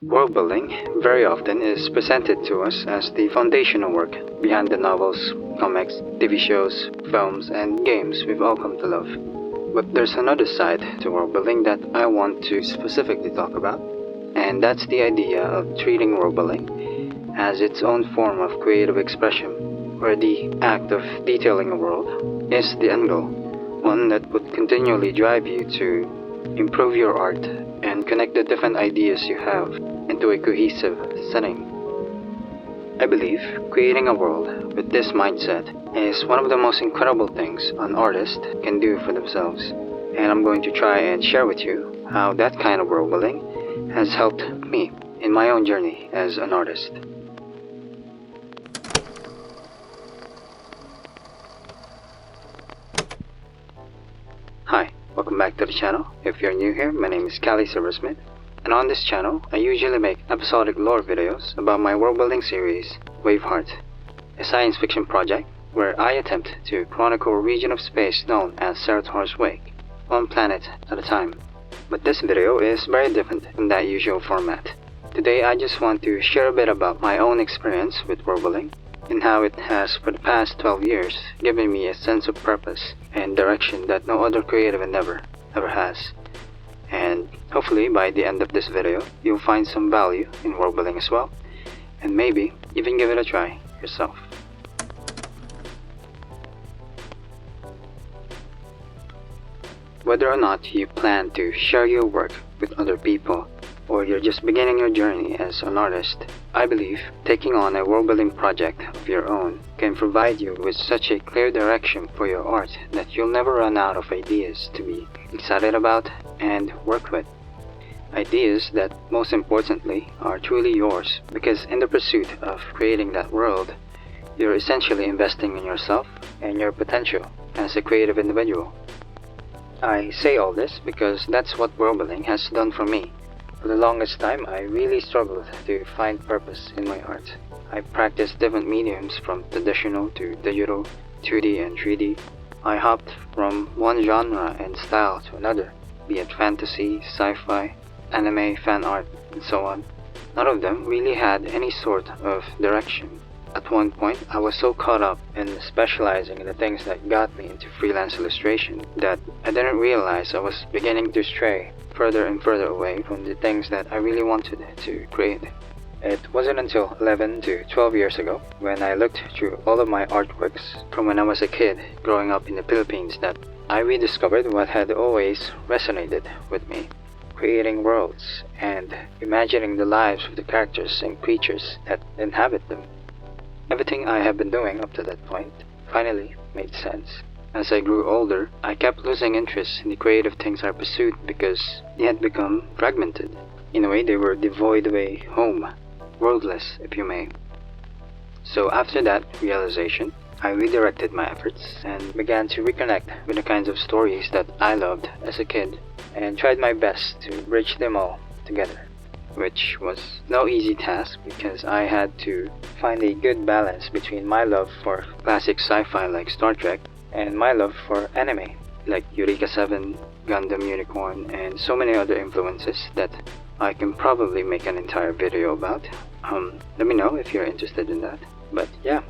Worldbuilding very often is presented to us as the foundational work behind the novels, comics, TV shows, films, and games we've all come to love. But there's another side to worldbuilding that I want to specifically talk about, and that's the idea of treating worldbuilding as its own form of creative expression, where the act of detailing a world is the end goal, one that would continually drive you to improve your art and connect the different ideas you have into a cohesive setting. I believe creating a world with this mindset is one of the most incredible things an artist can do for themselves, and I'm going to try and share with you how that kind of world building has helped me in my own journey as an artist. Hi, welcome back to the channel. If you're new here, my name is Calli Silversmith, and on this channel, I usually make episodic lore videos about my worldbuilding series, Waveheart, a science fiction project where I attempt to chronicle a region of space known as Cerato's Wake, one planet at a time. But this video is very different from that usual format. Today, I just want to share a bit about my own experience with worldbuilding and how it has, for the past 12 years, given me a sense of purpose and direction that no other creative endeavor ever has. And hopefully by the end of this video, you'll find some value in worldbuilding as well, and maybe even give it a try yourself. Whether or not you plan to share your work with other people, or you're just beginning your journey as an artist, I believe taking on a worldbuilding project of your own can provide you with such a clear direction for your art that you'll never run out of ideas to be excited about and work with. Ideas that, most importantly, are truly yours, because in the pursuit of creating that world, you're essentially investing in yourself and your potential as a creative individual. I say all this because that's what worldbuilding has done for me. For the longest time, I really struggled to find purpose in my art. I practiced different mediums from traditional to digital, 2D and 3D. I hopped from one genre and style to another, be it fantasy, sci-fi, anime, fan art, and so on. None of them really had any sort of direction. At one point, I was so caught up in specializing in the things that got me into freelance illustration that I didn't realize I was beginning to stray further and further away from the things that I really wanted to create. It wasn't until 11 to 12 years ago, when I looked through all of my artworks from when I was a kid growing up in the Philippines, that I rediscovered what had always resonated with me: creating worlds and imagining the lives of the characters and creatures that inhabit them. Everything I have been doing up to that point finally made sense. As I grew older, I kept losing interest in the creative things I pursued because they had become fragmented. In a way, they were devoid of a home, worldless, if you may. So after that realization, I redirected my efforts and began to reconnect with the kinds of stories that I loved as a kid, and tried my best to bridge them all together, which was no easy task because I had to find a good balance between my love for classic sci-fi like Star Trek and my love for anime like Eureka 7, Gundam Unicorn, and so many other influences that I can probably make an entire video about. Let me know if you're interested in that. But yeah,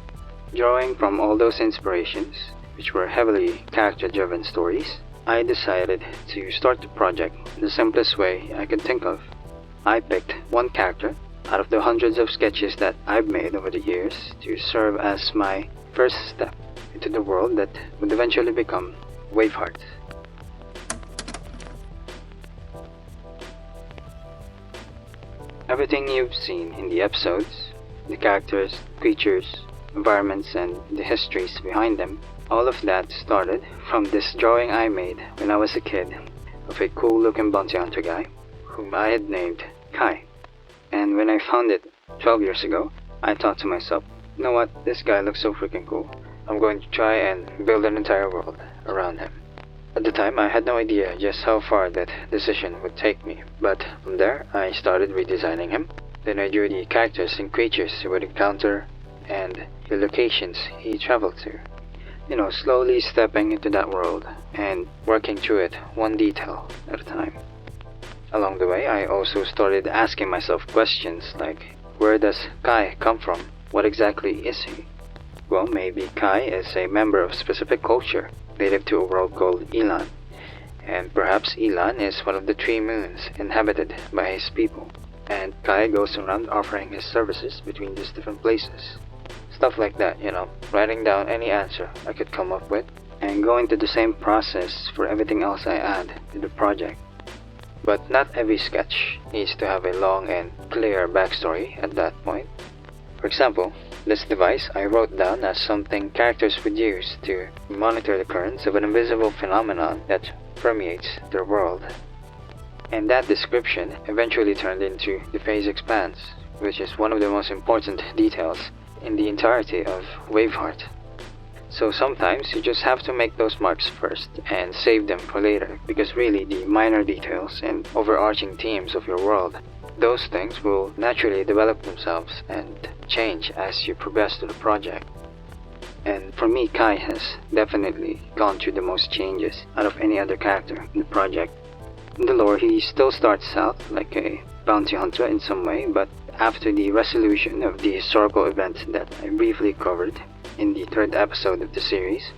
drawing from all those inspirations, which were heavily character-driven stories, I decided to start the project the simplest way I could think of. I picked one character out of the hundreds of sketches that I've made over the years to serve as my first step into the world that would eventually become Waveheart. Everything you've seen in the episodes, the characters, creatures, environments, and the histories behind them, all of that started from this drawing I made when I was a kid of a cool looking bounty hunter guy whom I had named Kai. And when I found it 12 years ago, I thought to myself, you know what, this guy looks so freaking cool. I'm going to try and build an entire world around him. At the time, I had no idea just how far that decision would take me, but from there, I started redesigning him. Then I drew the characters and creatures he would encounter and the locations he traveled to. Slowly stepping into that world and working through it one detail at a time. Along the way, I also started asking myself questions like, where does Kai come from? What exactly is he? Well, maybe Kai is a member of a specific culture, native to a world called Elan. And perhaps Elan is one of the 3 moons inhabited by his people. And Kai goes around offering his services between these different places. Stuff like that, writing down any answer I could come up with, and going through the same process for everything else I add to the project. But not every sketch needs to have a long and clear backstory at that point. For example, this device I wrote down as something characters would use to monitor the occurrence of an invisible phenomenon that permeates their world. And that description eventually turned into the Phase Expanse, which is one of the most important details in the entirety of Waveheart. So sometimes you just have to make those marks first and save them for later, because really the minor details and overarching themes of your world, those things will naturally develop themselves and change as you progress through the project. And for me, Kai has definitely gone through the most changes out of any other character in the project. In the lore, he still starts out like a bounty hunter in some way, but after the resolution of the historical event that I briefly covered in the 3rd episode of the series,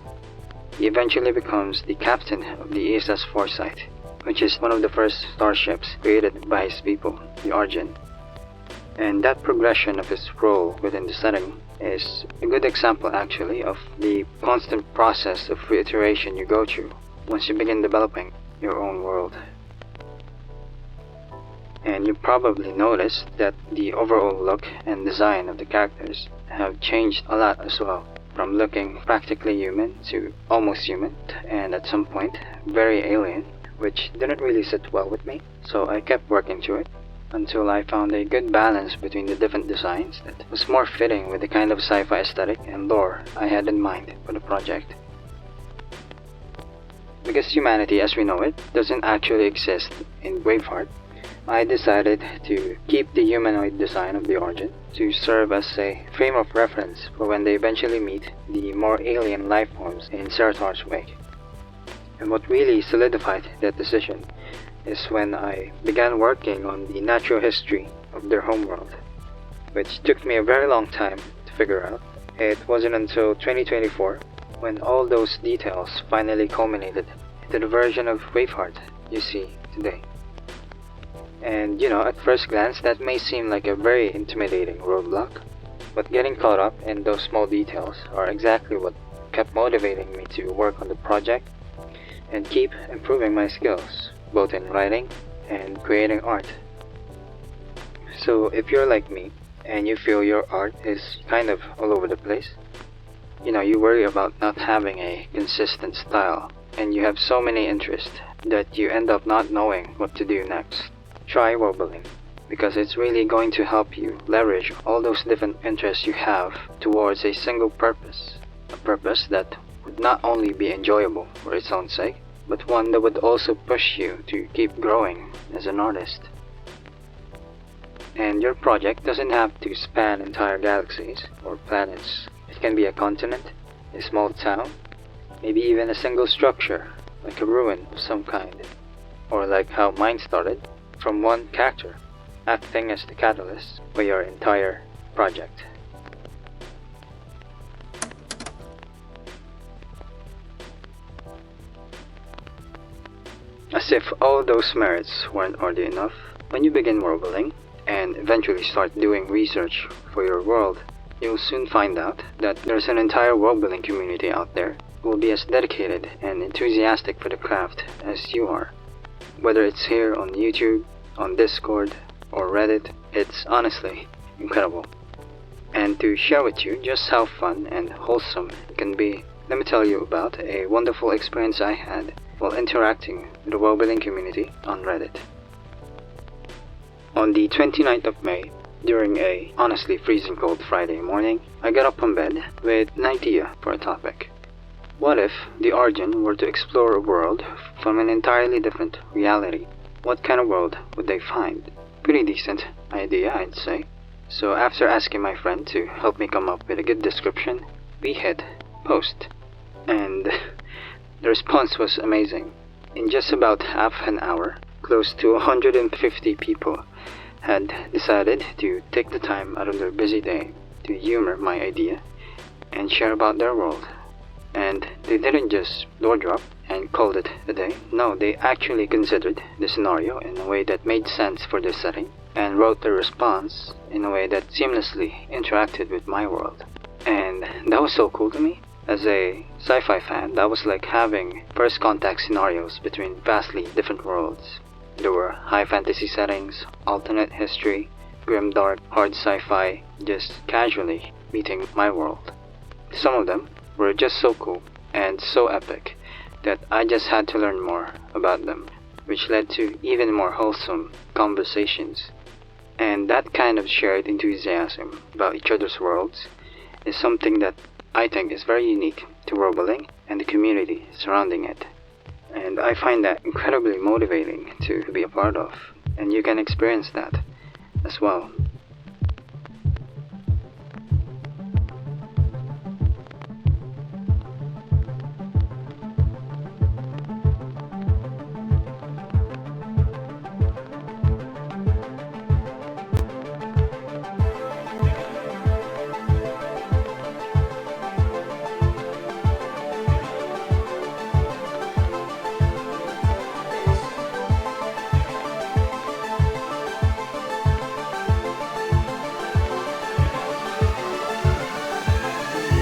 he eventually becomes the captain of the ESS Foresight, which is one of the first starships created by his people, the Argent. And that progression of his role within the setting is a good example actually of the constant process of reiteration you go through once you begin developing your own world. And you probably noticed that the overall look and design of the characters have changed a lot as well, from looking practically human to almost human, and at some point very alien, which didn't really sit well with me, so I kept working through it until I found a good balance between the different designs that was more fitting with the kind of sci-fi aesthetic and lore I had in mind for the project. Because humanity as we know it doesn't actually exist in Waveheart, I decided to keep the humanoid design of the Argent to serve as a frame of reference for when they eventually meet the more alien life forms in Zeratar's wake. And what really solidified that decision is when I began working on the natural history of their homeworld, which took me a very long time to figure out. It wasn't until 2024 when all those details finally culminated into the version of Waveheart you see today. And at first glance that may seem like a very intimidating roadblock, but getting caught up in those small details are exactly what kept motivating me to work on the project and keep improving my skills, both in writing and creating art. So if you're like me and you feel your art is kind of all over the place, you worry about not having a consistent style and you have so many interests that you end up not knowing what to do next, try worldbuilding, because it's really going to help you leverage all those different interests you have towards a single purpose, a purpose that would not only be enjoyable for its own sake, but one that would also push you to keep growing as an artist. And your project doesn't have to span entire galaxies or planets. It can be a continent, a small town, maybe even a single structure, like a ruin of some kind, or like how mine started, from one character, acting as the catalyst for your entire project. As if all those merits weren't already enough, when you begin worldbuilding and eventually start doing research for your world, you'll soon find out that there's an entire worldbuilding community out there who will be as dedicated and enthusiastic for the craft as you are. Whether it's here on YouTube, on Discord, or Reddit, it's honestly incredible. And to share with you just how fun and wholesome it can be, let me tell you about a wonderful experience I had while interacting with the Worldbuilding community on Reddit. On the 29th of May, during a honestly freezing cold Friday morning, I got up from bed with an idea for a topic. What if the Argent were to explore a world from an entirely different reality? What kind of world would they find? Pretty decent idea, I'd say. So after asking my friend to help me come up with a good description, we hit post. And the response was amazing. In just about half an hour, close to 150 people had decided to take the time out of their busy day to humor my idea and share about their world. And they didn't just door drop and called it a day. No, they actually considered the scenario in a way that made sense for their setting and wrote a response in a way that seamlessly interacted with my world. And that was so cool to me. As a sci-fi fan, that was like having first contact scenarios between vastly different worlds. There were high fantasy settings, alternate history, grimdark, hard sci-fi, just casually meeting my world. Some of them were just so cool and so epic that I just had to learn more about them, which led to even more wholesome conversations. And that kind of shared enthusiasm about each other's worlds is something that I think is very unique to worldbuilding and the community surrounding it. And I find that incredibly motivating to be a part of, and you can experience that as well.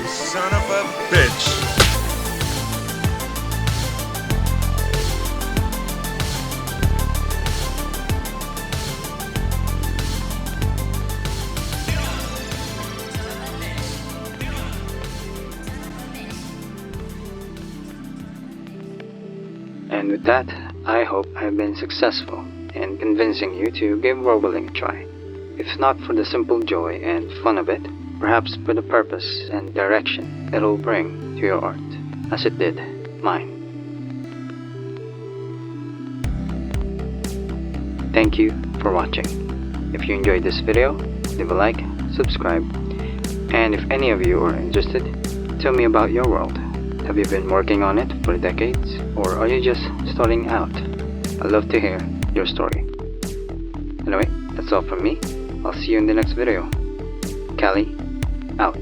Son of a bitch. And with that, I hope I've been successful in convincing you to give worldbuilding a try. If not for the simple joy and fun of it, perhaps for the purpose and direction it'll bring to your art, as it did mine. Thank you for watching. If you enjoyed this video, leave a like, subscribe, and if any of you are interested, tell me about your world. Have you been working on it for decades, or are you just starting out? I'd love to hear your story. Anyway, that's all from me. I'll see you in the next video. Calli, out.